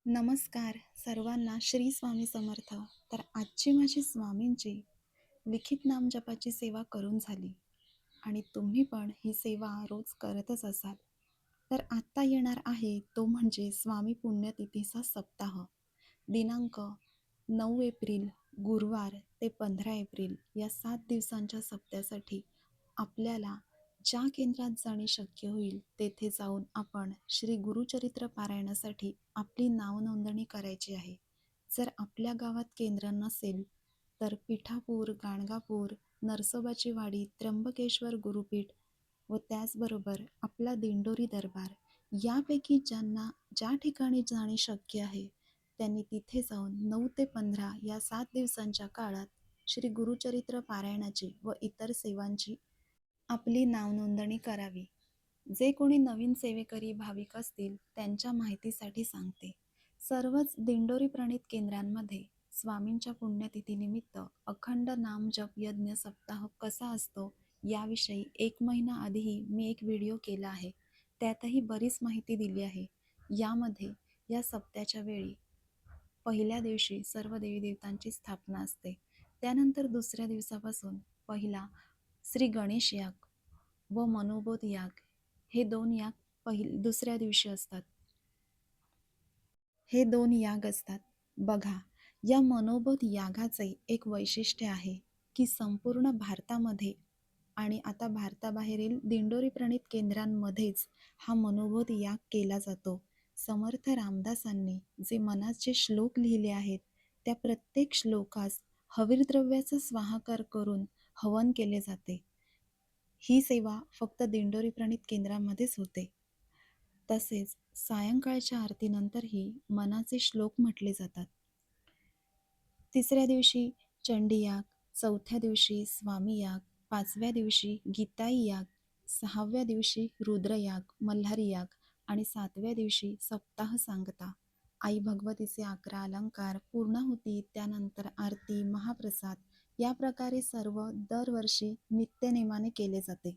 नमस्कार सर्वांना श्री स्वामी समर्थ. तर आजची माझी स्वामींची लिखित नामजपाची सेवा करून झाली आणि तुम्ही पण ही सेवा रोज करतच असाल. तर आत्ता येणार आहे तो म्हणजे स्वामी पुण्यतिथीचा सप्ताह. दिनांक 9 एप्रिल गुरुवार ते 15 एप्रिल या 7 दिवसांच्या सप्त्यासाठी आपल्याला ज्या केंद्रात जाणे शक्य होईल तेथे जाऊन आपण श्री गुरुचरित्र पारायणासाठी आपली नावनोंदणी करायची आहे. जर आपल्या गावात केंद्र नसेल तर पिठापूर, गाणगापूर, नरसोबाची वाडी, त्र्यंबकेश्वर गुरुपीठ व त्याचबरोबर आपला दिंडोरी दरबार यापैकी ज्यांना ज्या ठिकाणी जाणे शक्य आहे त्यांनी तिथे जाऊन 9 ते 15 या 7 दिवसांच्या काळात श्री गुरुचरित्र पारायणाची व इतर सेवांची आपली नावनोंदणी करावी. जे कोणी नवीन सेवेकरी भाविक असतील त्यांच्या माहितीसाठी सांगते. सर्वच दिंडोरी प्रणीत केंद्रांमध्ये स्वामींच्या पुण्यतिथीनिमित्त अखंड नाम जप यज्ञ सप्ताह कसा असतो याविषयी 1 महिना आधीही मी एक व्हिडिओ केला आहे. त्यातही बरीच माहिती दिली आहे. यामध्ये या सप्त्याच्या वेळी पहिल्या दिवशी सर्व देवी देवतांची स्थापना असते. त्यानंतर दुसऱ्या दिवसापासून पहिला श्री गणेश याग व मनोबोध याग हे दोन याग दुसऱ्या दिवशी असतात. हे दोन याग असतात. बघा, या मनोबोध यागाचे एक वैशिष्ट्य आहे की संपूर्ण भारतामध्ये आणि आता भारताबाहेरील दिंडोरी प्रणीत केंद्रांमध्येच हा मनोबोध याग केला जातो. समर्थ रामदासांनी जे मनाचे श्लोक लिहिले आहेत त्या प्रत्येक श्लोकास हविर्द्रव्याचा स्वाहाकार करून हवन केले जाते. ही सेवा फक्त दिंडोरी प्रणीत केंद्रामध्येच होते. तसेच सायंकाळच्या आरतीनंतरही मनाचे श्लोक म्हटले जातात. तिसऱ्या दिवशी चंडी याग, चौथ्या दिवशी स्वामी याग, 5व्या दिवशी गीताई याग, 6व्या दिवशी रुद्रयाग, मल्हारी याग आणि 7व्या दिवशी सप्ताह सांगता. आई भगवतीचे 11 अलंकार, पूर्णाहुती, त्यानंतर आरती, महाप्रसाद या प्रकारे सर्व दरवर्षी नित्यनेमाने केले जाते.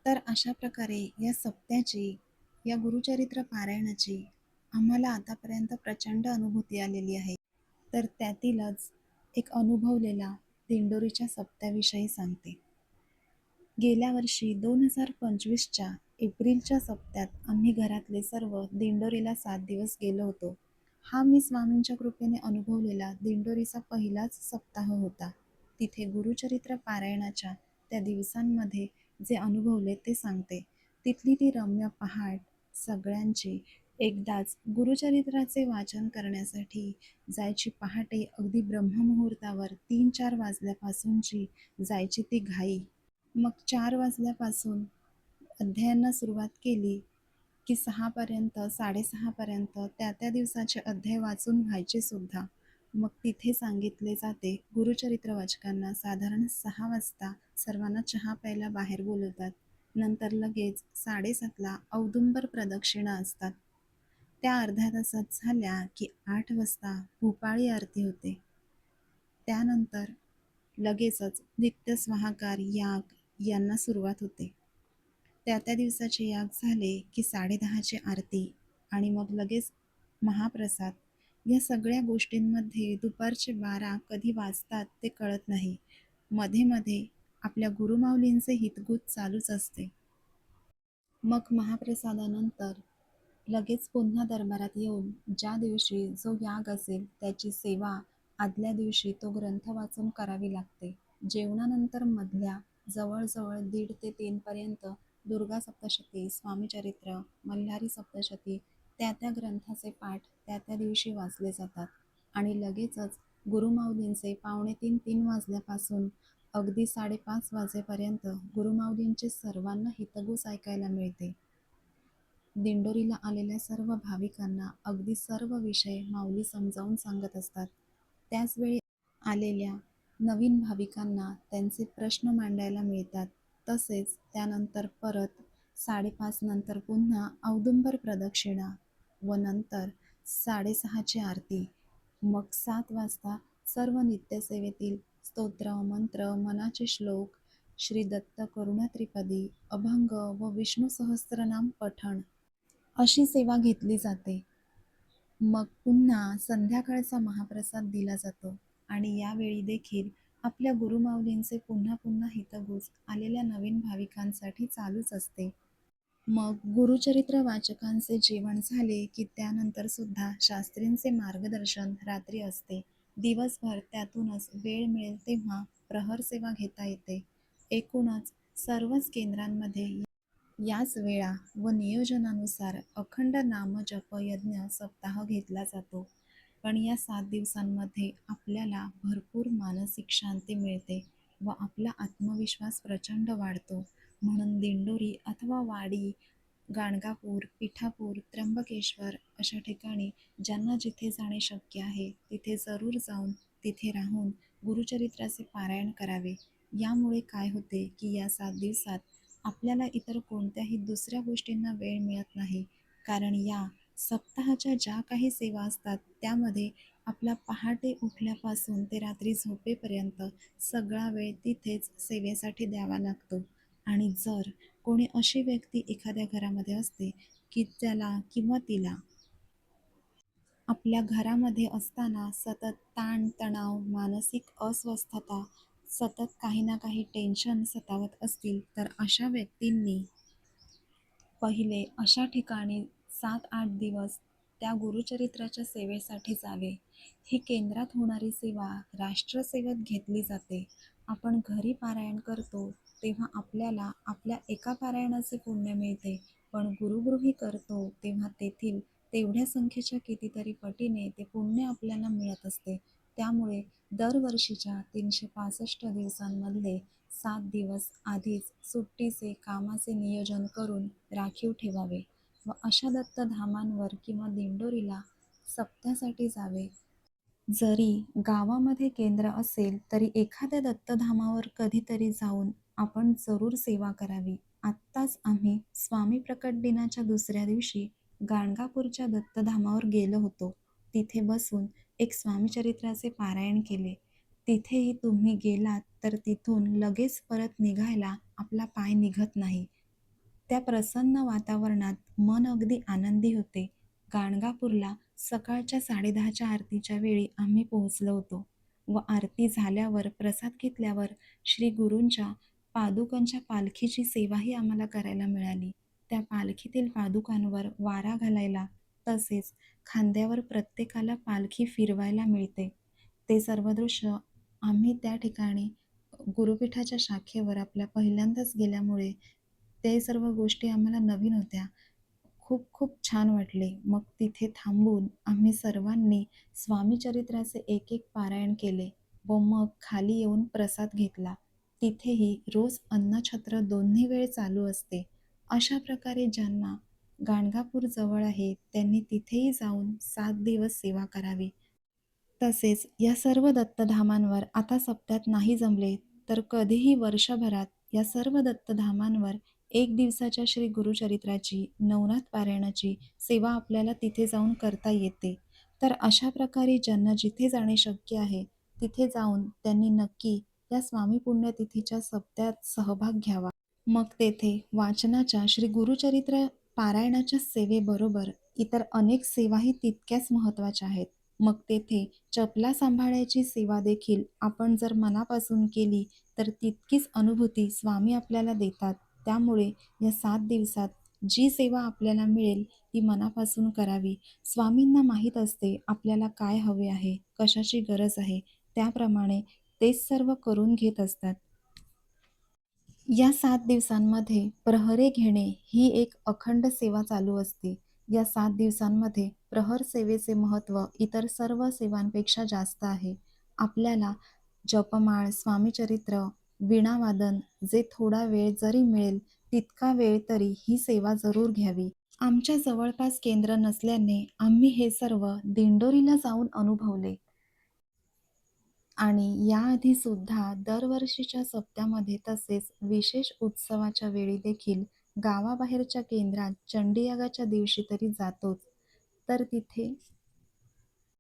तर अशा प्रकारे या सप्त्याची, या गुरुचरित्र पारायणाची आम्हाला आतापर्यंत प्रचंड अनुभूती आलेली आहे. तर त्यातीलच एक अनुभवलेला दिंडोरीच्या सप्त्याविषयी सांगते. गेल्या वर्षी 2025च्या एप्रिलच्या सप्त्यात आम्ही घरातले सर्व दिंडोरीला 7 दिवस गेलो होतो. हा मी स्वामींच्या कृपेने अनुभवलेला दिंडोरीचा पहिलाच सप्ताह होता. तिथे गुरुचरित्र पारायणाच्या त्या दिवसांमध्ये जे अनुभवले ते सांगते. तिथली ती रम्य पहाट, सगळ्यांची एकदाच गुरुचरित्राचे वाचन करण्यासाठी जायची पहाटे अगदी ब्रह्ममुहूर्तावर 3-4 वाजल्यापासूनची जायची ती घाई. मग 4 वाजल्यापासून अध्यायांना सुरुवात केली की 6पर्यंत, 6:30पर्यंत त्या दिवसाचे अध्याय वाचून व्हायचे सुद्धा. मग तिथे सांगितले जाते, गुरुचरित्र वाचकांना साधारण 6 वाजता सर्वांना चहा प्यायला बाहेर बोलवतात. नंतर लगेच 7:30ला औदुंबर प्रदक्षिणा असतात. त्या अर्ध्या तासात झाल्या की 8 वाजता भूपाळी आरती होते. त्यानंतर लगेचच नित्यस्वाहाकार याग यांना सुरुवात होते. त्या दिवसाचे याग झाले की 10:30ची आरती आणि मग लगेच महाप्रसाद. या सगळ्या गोष्टींमध्ये दुपारचे 12 कधी वाजतात ते कळत नाही. मध्ये मध्ये आपल्या गुरुमाऊलींचे हितगुज चालूच असते. मग महाप्रसादानंतर लगेच पुन्हा दरबारात येऊन ज्या दिवशी जो याग असेल त्याची सेवा आदल्या दिवशी तो ग्रंथ वाचून करावी लागते. जेवणानंतर मधल्या जवळजवळ 1:30 ते 3 पर्यंत दुर्गा सप्तशती, स्वामीचरित्र, मल्हारी सप्तशती त्या ग्रंथाचे पाठ त्या दिवशी वाचले जातात आणि लगेचच गुरुमाऊलींचे 2:45-3 वाजल्यापासून अगदी 5:30 वाजेपर्यंत गुरुमाऊलींचे सर्वांना हितगुज ऐकायला मिळते. दिंडोरीला आलेल्या सर्व भाविकांना अगदी सर्व विषय माऊली समजावून सांगत असतात. त्याचवेळी आलेल्या नवीन भाविकांना त्यांचे प्रश्न मांडायला मिळतात. तसेच त्यानंतर परत 5:30 नंतर पुन्हा औदुंबर प्रदक्षिणा व नंतर 6:30ची आरती. मग 7 वाजता सर्व नित्यसेवेतील स्तोत्र, मंत्र, मनाचे श्लोक, श्री दत्त करुणा त्रिपदी, अभंग व विष्णू सहस्त्रनाम पठण अशी सेवा घेतली जाते. मग पुन्हा संध्याकाळचा महाप्रसाद दिला जातो आणि यावेळी देखील आपल्या गुरुमाऊलींचे पुन्हा पुन्हा हितगुज आलेल्या नवीन भाविकांसाठी चालूच असते. मग गुरुचरित्र वाचकांचे जेवण झाले की त्यानंतर सुद्धा शास्त्रींचे मार्गदर्शन रात्री असते. दिवसभर त्यातूनच वेळ मिळेल तेव्हा प्रहर सेवा घेता येते. एकूणच सर्वच केंद्रांमध्ये याच वेळा व नियोजनानुसार अखंड नामजप यज्ञ सप्ताह घेतला जातो. पण या 7 दिवसांमध्ये आपल्याला भरपूर मानसिक शांती मिळते व आपला आत्मविश्वास प्रचंड वाढतो. म्हणून दिंडोरी अथवा वाडी, गाणगापूर, पिठापूर, त्र्यंबकेश्वर अशा ठिकाणी ज्यांना जिथे जाणे शक्य आहे तिथे जरूर जाऊन तिथे राहून गुरुचरित्राचे पारायण करावे. यामुळे काय होते की या 7 दिवसात आपल्याला इतर कोणत्याही दुसऱ्या गोष्टींना वेळ मिळत नाही. कारण या सप्ताहाच्या ज्या काही सेवा असतात त्यामध्ये आपला पहाटे उठल्यापासून ते रात्री झोपेपर्यंत सगळा वेळ तिथेच सेवेसाठी द्यावा लागतो. आणि जर कोणी अशी व्यक्ती एखाद्या घरामध्ये असते की त्याला किंवा तिला आपल्या घरामध्ये असताना सतत ताण-तणाव, मानसिक अस्वस्थता, सतत काही ना काही टेन्शन सतावत असतील, तर अशा व्यक्तींनी पहिले अशा ठिकाणी 7-8 दिवस त्या गुरुचरित्राच्या सेवेसाठी जावे. ही केंद्रात होणारी सेवा राष्ट्रसेवेत घेतली जाते. आपण घरी पारायण करतो तेव्हा आपल्याला आपल्या एका पारायणाचे पुण्य मिळते, पण गुरुगृही करतो तेव्हा तेथील तेवढ्या संख्येच्या कितीतरी पटीने ते पुण्य आपल्याला मिळत असते. त्यामुळे दरवर्षीच्या 365 दिवसांमधले 7 दिवस आधीच सुट्टीचे, कामाचे नियोजन करून राखीव ठेवावे व अशा दत्तधामांवर किंवा दिंडोरीला सप्त्यासाठी जावे. जरी गावामध्ये केंद्र असेल तरी एखाद्या दत्तधामावर कधीतरी जाऊन आपण जरूर सेवा करावी. आत्ताच आम्ही स्वामी प्रकट दिनाच्या दुसऱ्या दिवशी गाणगापूरच्या दत्तधामावर गेलो होतो. तिथे बसून एक स्वामीचरित्राचे पारायण केले. तिथेही तुम्ही गेलात तर तिथून लगेच परत निघायला आपला पाय निघत नाही. त्या प्रसन्न वातावरणात मन अगदी आनंदी होते. गाणगापूरला सकाळच्या 10:30च्या आरतीच्या वेळी आम्ही पोहोचलो होतो व आरती झाल्यावर प्रसाद घेतल्यावर श्री गुरूंच्या पादुकांच्या पालखीची सेवाही आम्हाला करायला मिळाली. त्या पालखीतील पादुकांवर वारा घालायला तसेच खांद्यावर प्रत्येकाला पालखी फिरवायला मिळते. ते सर्व दृश्य आम्ही त्या ठिकाणी गुरुपीठाच्या शाखेवर आपल्या पहिल्यांदाच गेल्यामुळे ते सर्व गोष्टी आम्हाला नवीन होत्या. खूप खूप छान वाटले. मग तिथे थांबून आम्ही सर्वांनी स्वामीचरित्राचे एक एक पारायण केले व मग खाली येऊन प्रसाद घेतला. तिथेही रोज अन्नछत्र दोन्ही वेळ चालू असते. अशा प्रकारे ज्यांना गाणगापूर जवळ आहे त्यांनी तिथेही जाऊन 7 दिवस सेवा करावी. तसेच या सर्व दत्तधामांवर आता सप्त्यात नाही जमले तर कधीही वर्षभरात या सर्व दत्तधामांवर 1 दिवसाच्या श्री गुरुचरित्राची, नवनाथ पारायणाची सेवा आपल्याला तिथे जाऊन करता येते. तर अशा प्रकारे ज्यांना जिथे जाणे शक्य आहे, तिथे जाऊन त्यांनी नक्की या स्वामी पुण्यतिथीच्या सप्त्यात सहभाग घ्यावा. मग तेथे वाचनाच्या श्री गुरुचरित्र पारायणाच्या सेवेबरोबर इतर अनेक सेवाही तितक्याच महत्त्वाच्या आहेत. मग तेथे चपला सांभाळायची सेवा देखील आपण जर मनापासून केली तर तितकीच अनुभूती स्वामी आपल्याला देतात. त्यामुळे या 7 दिवसात जी सेवा आपल्याला मिळेल ती मनापासून करावी. स्वामींना माहीत असते आपल्याला काय हवे आहे, कशाची गरज आहे, त्याप्रमाणे तेच सर्व करून घेत असतात. या 7 दिवसांमध्ये प्रहरे घेणे ही एक अखंड सेवा चालू असते. या 7 दिवसांमध्ये प्रहर सेवेचे महत्त्व इतर सर्व सेवांपेक्षा जास्त आहे. आपल्याला जपमाळ, स्वामीचरित्र, वीणावादन जे थोडा वेळ जरी मिळेल तितका वेळ तरी ही सेवा जरूर घ्यावी. आमच्या जवळपास केंद्र नसल्याने आम्ही हे सर्व दिंडोरीला जाऊन अनुभवले. आणि याआधी सुद्धा दरवर्षीच्या सप्त्यामध्ये तसेच विशेष उत्सवाच्या वेळी देखील गावाबाहेरच्या केंद्रात चंडीयागाच्या दिवशी तरी जातोच. तर तिथे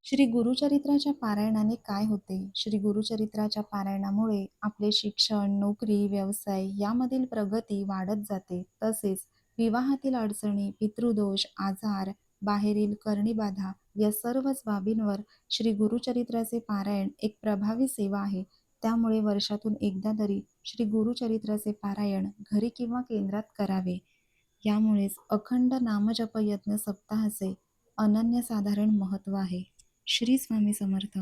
श्री गुरुचरित्राच्या पारायणाने काय होते? श्री गुरुचरित्राच्या पारायणामुळे आपले शिक्षण, नोकरी, व्यवसाय यामधील प्रगती वाढत जाते. तसेच विवाहातील अडचणी, पितृदोष, आजार, बाहेरील करणीबाधा, या सर्वच बाबींवर श्री गुरुचरित्राचे पारायण एक प्रभावी सेवा आहे. त्यामुळे वर्षातून एकदा तरी श्री गुरुचरित्राचे पारायण घरी किंवा केंद्रात करावे. यामुळेच अखंड नामजप यज्ञ सप्ताहाचे अनन्यसाधारण महत्त्व आहे. श्री स्वामी समर्थ.